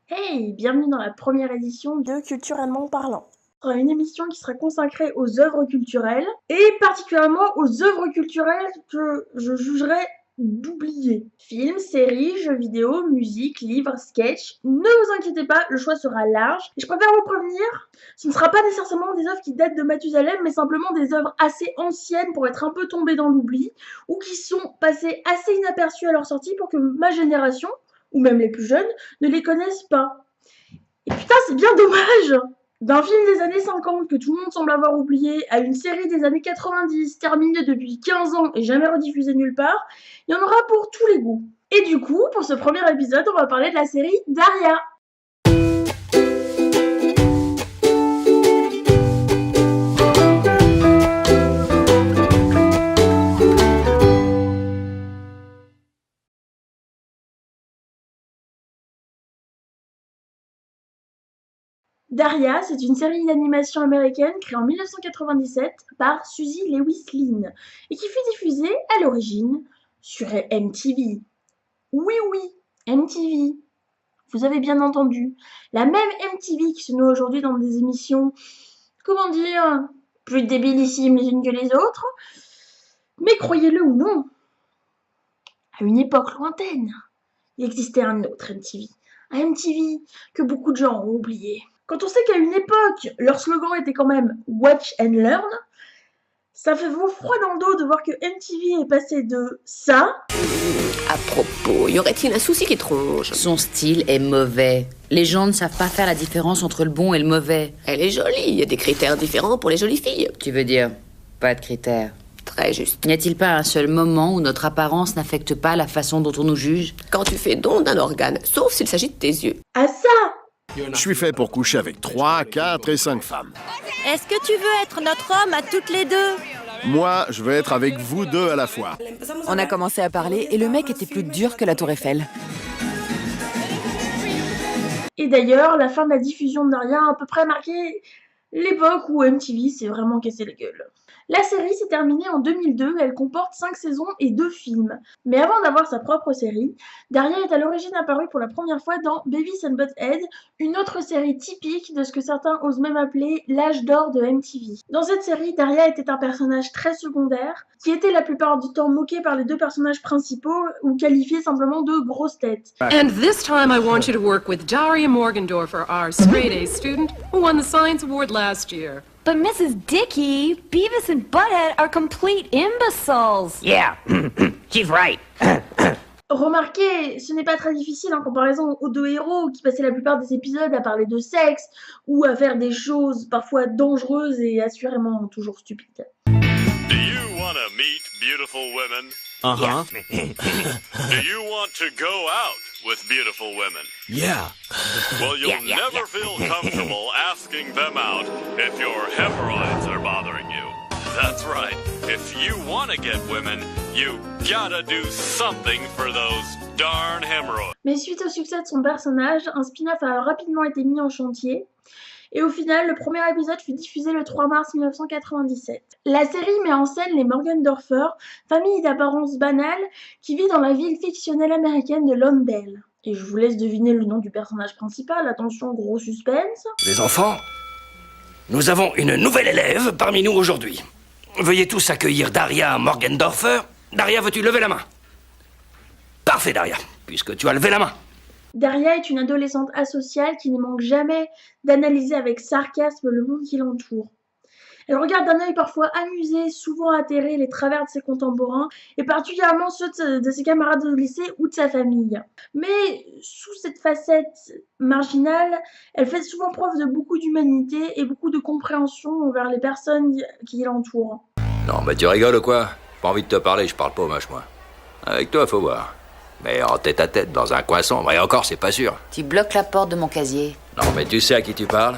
Hey, bienvenue dans la première édition de Culturellement parlant. Ce sera une émission qui sera consacrée aux œuvres culturelles et particulièrement aux œuvres culturelles que je jugerai d'oublier. Films, séries, jeux vidéo, musique, livres, sketchs. Ne vous inquiétez pas, le choix sera large. Et je préfère vous prévenir, ce ne sera pas nécessairement des œuvres qui datent de Mathusalem, mais simplement des œuvres assez anciennes pour être un peu tombées dans l'oubli ou qui sont passées assez inaperçues à leur sortie pour que ma génération, ou même les plus jeunes, ne les connaissent pas. Et putain, c'est bien dommage. D'un film des années 50 que tout le monde semble avoir oublié à une série des années 90 terminée depuis 15 ans et jamais rediffusée nulle part, il y en aura pour tous les goûts. Et du coup, pour ce premier épisode, on va parler de la série Daria. Daria, c'est une série d'animation américaine créée en 1997 par Suzy Lewis-Lynn et qui fut diffusée à l'origine sur MTV. Oui, MTV. Vous avez bien entendu. La même MTV qui se noue aujourd'hui dans des émissions, comment dire, plus débilissimes les unes que les autres. Mais croyez-le ou non, à une époque lointaine, il existait un autre MTV. Un MTV que beaucoup de gens ont oublié. Quand on sait qu'à une époque, leur slogan était quand même Watch and Learn, ça fait froid dans le dos de voir que MTV est passé de ça. À propos, y aurait-il un souci qui tronche? Son style est mauvais. Les gens ne savent pas faire la différence entre le bon et le mauvais. Elle est jolie, il y a des critères différents pour les jolies filles. Tu veux dire, pas de critères. Très juste. N'y a-t-il pas un seul moment où notre apparence n'affecte pas la façon dont on nous juge? Quand tu fais don d'un organe, sauf s'il s'agit de tes yeux. À ça! Je suis fait pour coucher avec 3, 4 et 5 femmes. Est-ce que tu veux être notre homme à toutes les deux? Moi, je veux être avec vous deux à la fois. On a commencé à parler et le mec était plus dur que la Tour Eiffel. Et d'ailleurs, la fin de la diffusion de Daria a à peu près marqué l'époque où MTV s'est vraiment cassé la gueule. La série s'est terminée en 2002, elle comporte 5 saisons et 2 films. Mais avant d'avoir sa propre série, Daria est à l'origine apparue pour la première fois dans Beavis and Butt-Head, une autre série typique de ce que certains osent même appeler l'âge d'or de MTV. Dans cette série, Daria était un personnage très secondaire, qui était la plupart du temps moqué par les deux personnages principaux ou qualifié simplement de grosses têtes. And this time I want you to work with Daria Morgendorfer, our straight-A student who won the Science Award last year. But Mrs. Dickey, Beavis and Butthead are complete imbeciles. Yeah, she's right. Remarquez, ce n'est pas très difficile en comparaison aux deux héros qui passaient la plupart des épisodes à parler de sexe ou à faire des choses parfois dangereuses et assurément toujours stupides. Do you want to meet beautiful women? Uh-huh. Do you want to go out with beautiful women? Yeah. Well, you'll never feel comfortable asking them out if your hemorrhoids are bothering you. That's right. If you want to get women, you gotta do something for those darn hemorrhoids. Mais suite au succès de son personnage, un spin-off a rapidement été mis en chantier. Et au final, le premier épisode fut diffusé le 3 mars 1997. La série met en scène les Morgendorfer, famille d'apparence banale qui vit dans la ville fictionnelle américaine de Lawndale. Et je vous laisse deviner le nom du personnage principal, attention, gros suspense. Les enfants, nous avons une nouvelle élève parmi nous aujourd'hui. Veuillez tous accueillir Daria Morgendorfer. Daria, veux-tu lever la main? Parfait, Daria, puisque tu as levé la main. Daria est une adolescente asociale qui ne manque jamais d'analyser avec sarcasme le monde qui l'entoure. Elle regarde d'un œil parfois amusé, souvent atterré, les travers de ses contemporains, et particulièrement ceux de ses camarades de lycée ou de sa famille. Mais sous cette facette marginale, elle fait souvent preuve de beaucoup d'humanité et beaucoup de compréhension envers les personnes qui l'entourent. Non, mais tu rigoles ou quoi? Pas envie de te parler, je parle pas au mâche, moi. Avec toi, faut voir. Mais en tête à tête, dans un coin sombre, et encore, c'est pas sûr. Tu bloques la porte de mon casier. Non, mais tu sais à qui tu parles?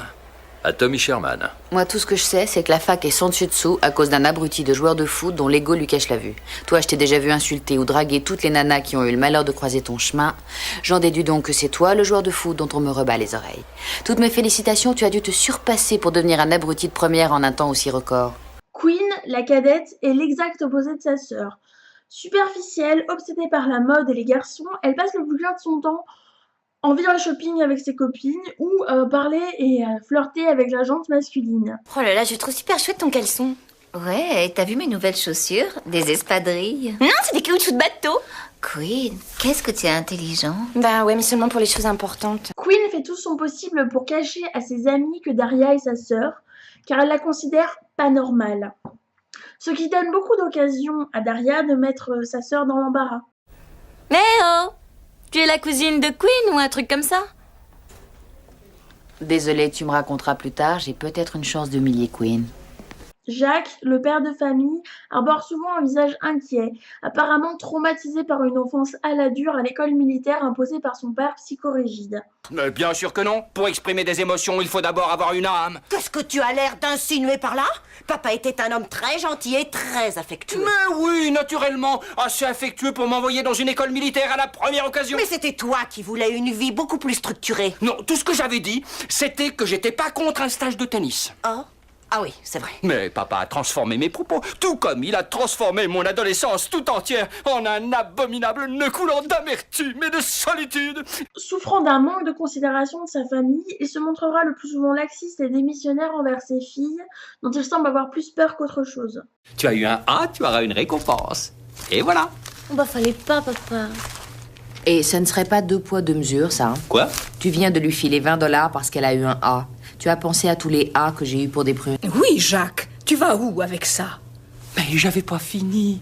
À Tommy Sherman. Moi, tout ce que je sais, c'est que la fac est sans dessus dessous à cause d'un abruti de joueur de foot dont l'ego lui cache la vue. Toi, je t'ai déjà vu insulter ou draguer toutes les nanas qui ont eu le malheur de croiser ton chemin. J'en déduis donc que c'est toi, le joueur de foot, dont on me rebat les oreilles. Toutes mes félicitations, tu as dû te surpasser pour devenir un abruti de première en un temps aussi record. Queen, la cadette, est l'exact opposé de sa sœur. Superficielle, obsédée par la mode et les garçons, elle passe le plus clair de son temps envie de shopping avec ses copines ou parler et flirter avec la jante masculine. Oh là là, je trouve super chouette ton caleçon. Ouais, t'as vu mes nouvelles chaussures? Des espadrilles. Non, c'est des caoutchoucs de bateau. Queen, qu'est-ce que tu es intelligent. Bah ouais, mais seulement pour les choses importantes. Queen fait tout son possible pour cacher à ses amis que Daria est sa sœur, car elle la considère pas normale. Ce qui donne beaucoup d'occasions à Daria de mettre sa sœur dans l'embarras. Mais oh, tu es la cousine de Queen ou un truc comme ça? Désolée, tu me raconteras plus tard, j'ai peut-être une chance d'humilier Queen. Jacques, le père de famille, arbore souvent un visage inquiet, apparemment traumatisé par une enfance à la dure à l'école militaire imposée par son père psychorigide. Mais bien sûr que non. Pour exprimer des émotions, il faut d'abord avoir une âme. Qu'est-ce que tu as l'air d'insinuer par là? Papa était un homme très gentil et très affectueux. Mais oui, naturellement. Assez affectueux pour m'envoyer dans une école militaire à la première occasion. Mais c'était toi qui voulais une vie beaucoup plus structurée. Non, tout ce que j'avais dit, c'était que j'étais pas contre un stage de tennis. Oh? Ah oui, c'est vrai. Mais papa a transformé mes propos, tout comme il a transformé mon adolescence tout entière en un abominable nœud coulant d'amertume et de solitude. Souffrant d'un manque de considération de sa famille, il se montrera le plus souvent laxiste et démissionnaire envers ses filles, dont il semble avoir plus peur qu'autre chose. Tu as eu un A, tu auras une récompense. Et voilà. Bah fallait pas, papa. Et ce ne serait pas 2 poids 2 mesures, ça. Quoi? Tu viens de lui filer $20 parce qu'elle a eu un A. Tu as pensé à tous les A que j'ai eu pour des prunes. Oui, Jacques. Tu vas où avec ça? Mais j'avais pas fini.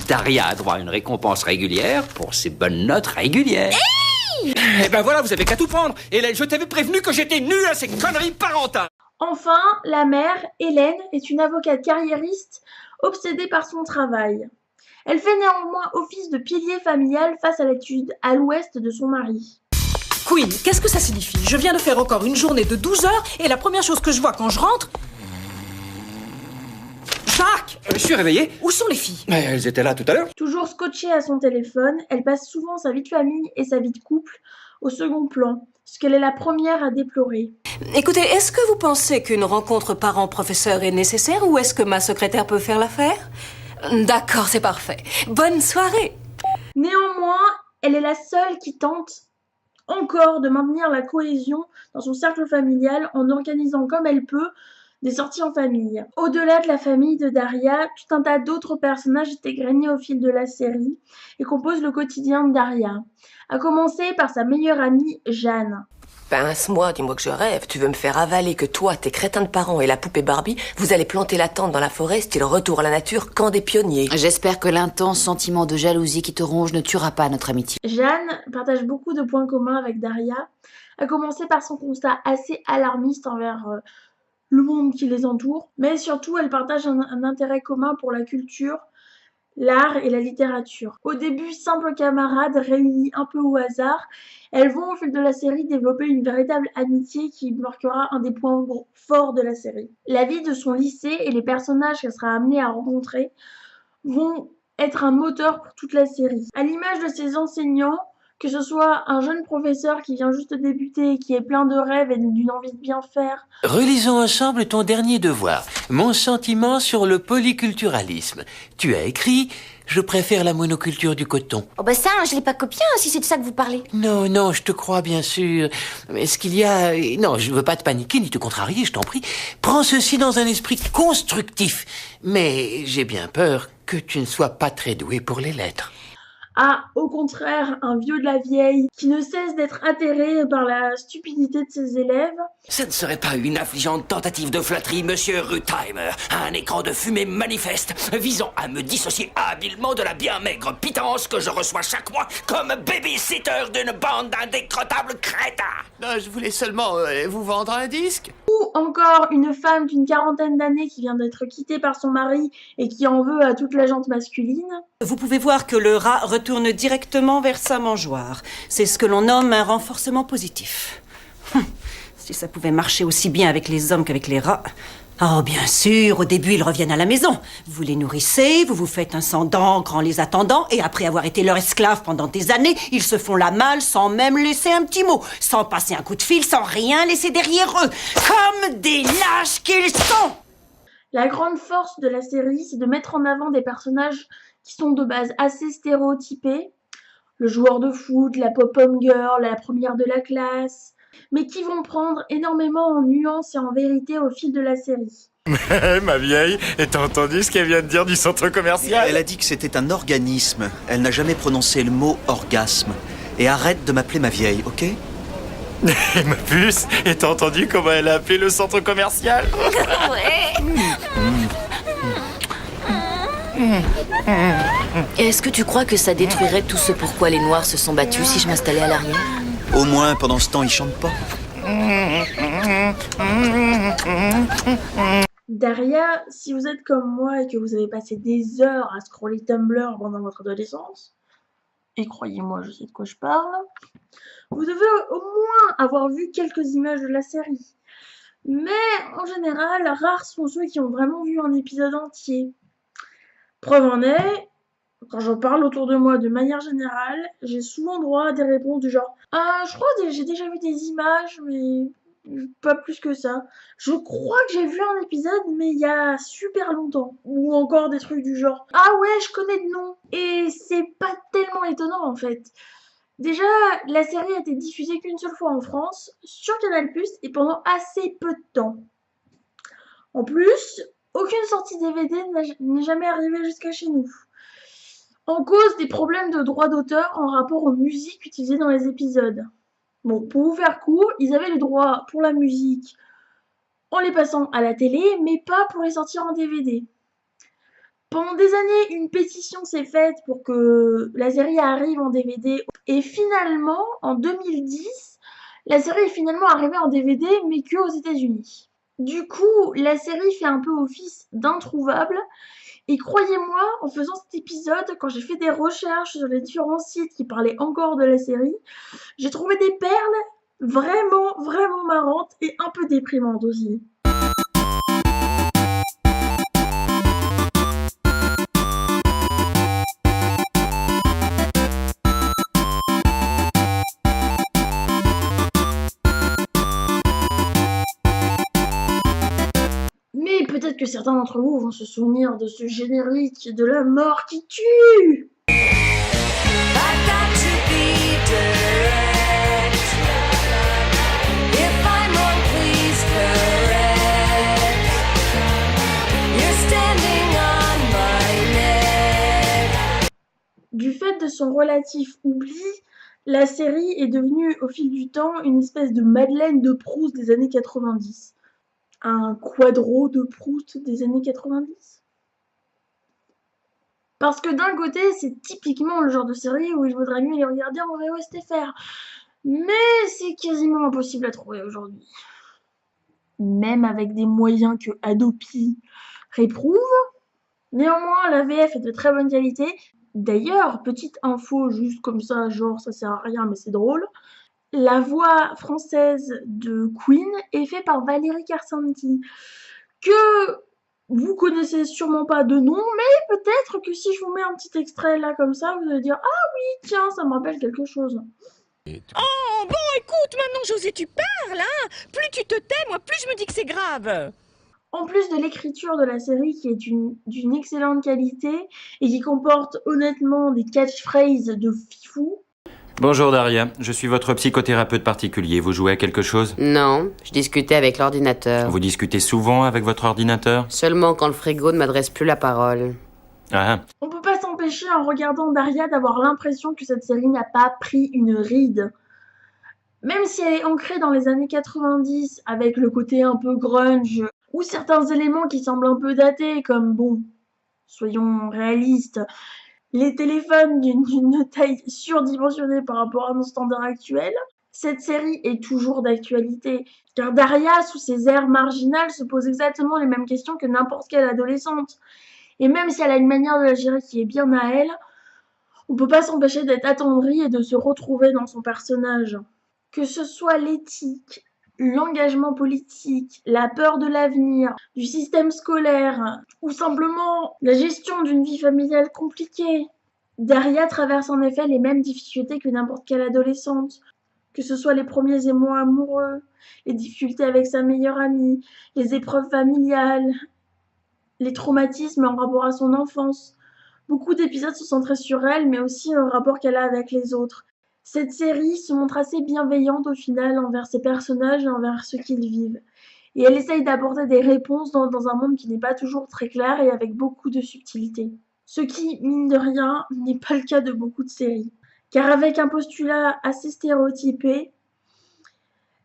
Daria a droit à une récompense régulière pour ses bonnes notes régulières. Hey! Eh ben voilà, vous avez qu'à tout prendre. Hélène, je t'avais prévenu que j'étais nul à ces conneries parentales. Enfin, la mère, Hélène, est une avocate carriériste obsédée par son travail. Elle fait néanmoins office de pilier familial face à l'étude à l'ouest de son mari. Queen, qu'est-ce que ça signifie? Je viens de faire encore une journée de 12 heures et la première chose que je vois quand je rentre... Jacques! Je suis réveillé. Où sont les filles? Mais elles étaient là tout à l'heure. Toujours scotchée à son téléphone, elle passe souvent sa vie de famille et sa vie de couple au second plan, ce qu'elle est la première à déplorer. Écoutez, est-ce que vous pensez qu'une rencontre parent-professeur est nécessaire ou est-ce que ma secrétaire peut faire l'affaire? D'accord, c'est parfait. Bonne soirée! Néanmoins, elle est la seule qui tente encore de maintenir la cohésion dans son cercle familial en organisant comme elle peut des sorties en famille. Au-delà de la famille de Daria, tout un tas d'autres personnages étaient grainés au fil de la série et composent le quotidien de Daria, à commencer par sa meilleure amie Jeanne. Pince-moi, dis-moi que je rêve. Tu veux me faire avaler que toi, tes crétins de parents et la poupée Barbie, vous allez planter la tente dans la forêt, style retour à la nature, camp des pionniers. J'espère que l'intense sentiment de jalousie qui te ronge ne tuera pas notre amitié. Jeanne partage beaucoup de points communs avec Daria, à commencer par son constat assez alarmiste envers le monde qui les entoure, mais surtout elle partage un intérêt commun pour la culture, l'art et la littérature. Au début, simples camarades réunis un peu au hasard, elles vont au fil de la série développer une véritable amitié qui marquera un des points forts de la série. La vie de son lycée et les personnages qu'elle sera amenée à rencontrer vont être un moteur pour toute la série. À l'image de ses enseignants, que ce soit un jeune professeur qui vient juste de débuter et qui est plein de rêves et d'une envie de bien faire. Relisons ensemble ton dernier devoir, mon sentiment sur le polyculturalisme. Tu as écrit « Je préfère la monoculture du coton ». Oh bah ça, je l'ai pas copié, hein, si c'est de ça que vous parlez. Non, je te crois bien sûr. Mais ce qu'il y a... Non, je veux pas te paniquer ni te contrarier, je t'en prie. Prends ceci dans un esprit constructif. Mais j'ai bien peur que tu ne sois pas très doué pour les lettres. A, au contraire, un vieux de la vieille qui ne cesse d'être atterré par la stupidité de ses élèves. Ça ne serait pas une affligeante tentative de flatterie, monsieur Rutheimer, un écran de fumée manifeste visant à me dissocier habilement de la bien maigre pitance que je reçois chaque mois comme babysitter d'une bande d'indécrottables crétins. Je voulais seulement vous vendre un disque. Ou encore une femme d'une 40aine d'années qui vient d'être quittée par son mari et qui en veut à toute la gente masculine. Vous pouvez voir que le rat retourne directement vers sa mangeoire. C'est ce que l'on nomme un renforcement positif. Si ça pouvait marcher aussi bien avec les hommes qu'avec les rats. Oh, bien sûr, au début, ils reviennent à la maison. Vous les nourrissez, vous vous faites un sang d'encre en les attendant, et après avoir été leur esclave pendant des années, ils se font la malle sans même laisser un petit mot, sans passer un coup de fil, sans rien laisser derrière eux. Comme des lâches qu'ils sont! La grande force de la série, c'est de mettre en avant des personnages qui sont de base assez stéréotypés, le joueur de foot, la pop-up girl, la première de la classe, mais qui vont prendre énormément en nuances et en vérité au fil de la série. Ma vieille, et t'as entendu ce qu'elle vient de dire du centre commercial? Elle a dit que c'était un organisme. Elle n'a jamais prononcé le mot orgasme. Et arrête de m'appeler ma vieille, ok? Ma puce, et t'as entendu comment elle a appelé le centre commercial? Est-ce que tu crois que ça détruirait tout ce pourquoi les Noirs se sont battus si je m'installais à l'arrière? Au moins, pendant ce temps, ils chantent pas. Daria, si vous êtes comme moi et que vous avez passé des heures à scroller Tumblr pendant votre adolescence, et croyez-moi, je sais de quoi je parle, vous devez au moins avoir vu quelques images de la série. Mais en général, rares sont ceux qui ont vraiment vu un épisode entier. Preuve en est, quand j'en parle autour de moi de manière générale, j'ai souvent droit à des réponses du genre « Ah, je crois que j'ai déjà vu des images, mais pas plus que ça. Je crois que j'ai vu un épisode, mais il y a super longtemps. » Ou encore des trucs du genre « Ah ouais, je connais de nom. » Et c'est pas tellement étonnant en fait. Déjà, la série a été diffusée qu'une seule fois en France, sur Canal+, et pendant assez peu de temps. En plus, aucune sortie DVD n'est jamais arrivée jusqu'à chez nous. En cause des problèmes de droits d'auteur en rapport aux musiques utilisées dans les épisodes. Bon, pour vous faire court, ils avaient les droits pour la musique en les passant à la télé, mais pas pour les sortir en DVD. Pendant des années, une pétition s'est faite pour que la série arrive en DVD. Et finalement, en 2010, la série est finalement arrivée en DVD, mais que aux États-Unis. Du coup, la série fait un peu office d'introuvable. Et croyez-moi, en faisant cet épisode, quand j'ai fait des recherches sur les différents sites qui parlaient encore de la série, j'ai trouvé des perles vraiment, vraiment marrantes et un peu déprimantes aussi. Mais peut-être que certains d'entre vous vont se souvenir de ce générique de la mort qui tue. Du fait de son relatif oubli, la série est devenue au fil du temps une espèce de Madeleine de Proust des années 90. Un quadro de Proust des années 90. Parce que d'un côté, c'est typiquement le genre de série où il vaudrait mieux les regarder en VOSTFR. Mais c'est quasiment impossible à trouver aujourd'hui. Même avec des moyens que Adopi réprouve. Néanmoins, la VF est de très bonne qualité. D'ailleurs, petite info juste comme ça, genre ça sert à rien mais c'est drôle. La voix française de Queen est faite par Valérie Carsanti, que vous connaissez sûrement pas de nom, mais peut-être que si je vous mets un petit extrait là comme ça, vous allez dire « Ah oui, tiens, ça me rappelle quelque chose ». Oh, bon, écoute, maintenant, José, tu parles, hein. Plus tu te tais, moi, plus je me dis que c'est grave. En plus de l'écriture de la série qui est d'une excellente qualité et qui comporte honnêtement des catchphrases de fifou. Bonjour Daria, je suis votre psychothérapeute particulier. Vous jouez à quelque chose? Non, je discutais avec l'ordinateur. Vous discutez souvent avec votre ordinateur? Seulement quand le frigo ne m'adresse plus la parole. Ah. On peut pas s'empêcher en regardant Daria d'avoir l'impression que cette série n'a pas pris une ride. Même si elle est ancrée dans les années 90 avec le côté un peu grunge ou certains éléments qui semblent un peu datés comme, bon, soyons réalistes, les téléphones d'une taille surdimensionnée par rapport à nos standards actuels, cette série est toujours d'actualité. Car Daria, sous ses airs marginales, se pose exactement les mêmes questions que n'importe quelle adolescente. Et même si elle a une manière de la gérer qui est bien à elle, on peut pas s'empêcher d'être attendri et de se retrouver dans son personnage. Que ce soit l'éthique, l'engagement politique, la peur de l'avenir, du système scolaire, ou simplement la gestion d'une vie familiale compliquée. Daria traverse en effet les mêmes difficultés que n'importe quelle adolescente, que ce soit les premiers émois amoureux, les difficultés avec sa meilleure amie, les épreuves familiales, les traumatismes en rapport à son enfance, Beaucoup d'épisodes sont centrés sur elle, mais aussi le rapport qu'elle a avec les autres. Cette série se montre assez bienveillante au final envers ses personnages et envers ceux qu'ils vivent. Et elle essaye d'apporter des réponses dans un monde qui n'est pas toujours très clair et avec beaucoup de subtilité. Ce qui, mine de rien, n'est pas le cas de beaucoup de séries. Car avec un postulat assez stéréotypé,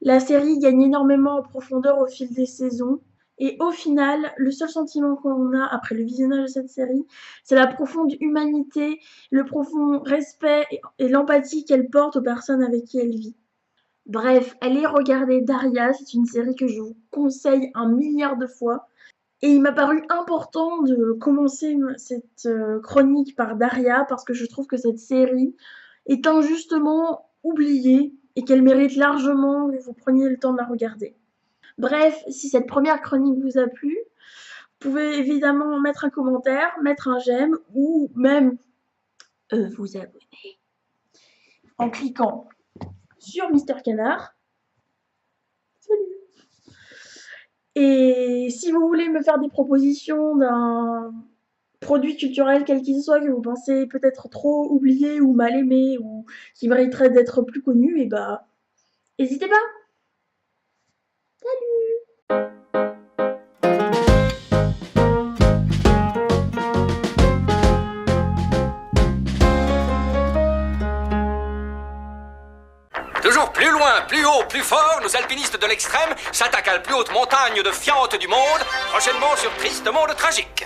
la série gagne énormément en profondeur au fil des saisons. Et au final, le seul sentiment qu'on a après le visionnage de cette série, c'est la profonde humanité, le profond respect et l'empathie qu'elle porte aux personnes avec qui elle vit. Bref, allez regarder Daria, c'est une série que je vous conseille 1 milliard de fois. Et il m'a paru important de commencer cette chronique par Daria parce que je trouve que cette série est injustement oubliée et qu'elle mérite largement que vous preniez le temps de la regarder. Bref, si cette première chronique vous a plu, vous pouvez évidemment mettre un commentaire, mettre un j'aime ou même vous abonner en cliquant sur Mister Canard. Salut. Et si vous voulez me faire des propositions d'un produit culturel quel qu'il soit que vous pensez peut-être trop oublié ou mal aimé ou qui mériterait d'être plus connu, et bah n'hésitez pas. Toujours plus loin, plus haut, plus fort, nos alpinistes de l'extrême s'attaquent à la plus haute montagne de fiente du monde, prochainement sur Triste Monde Tragique.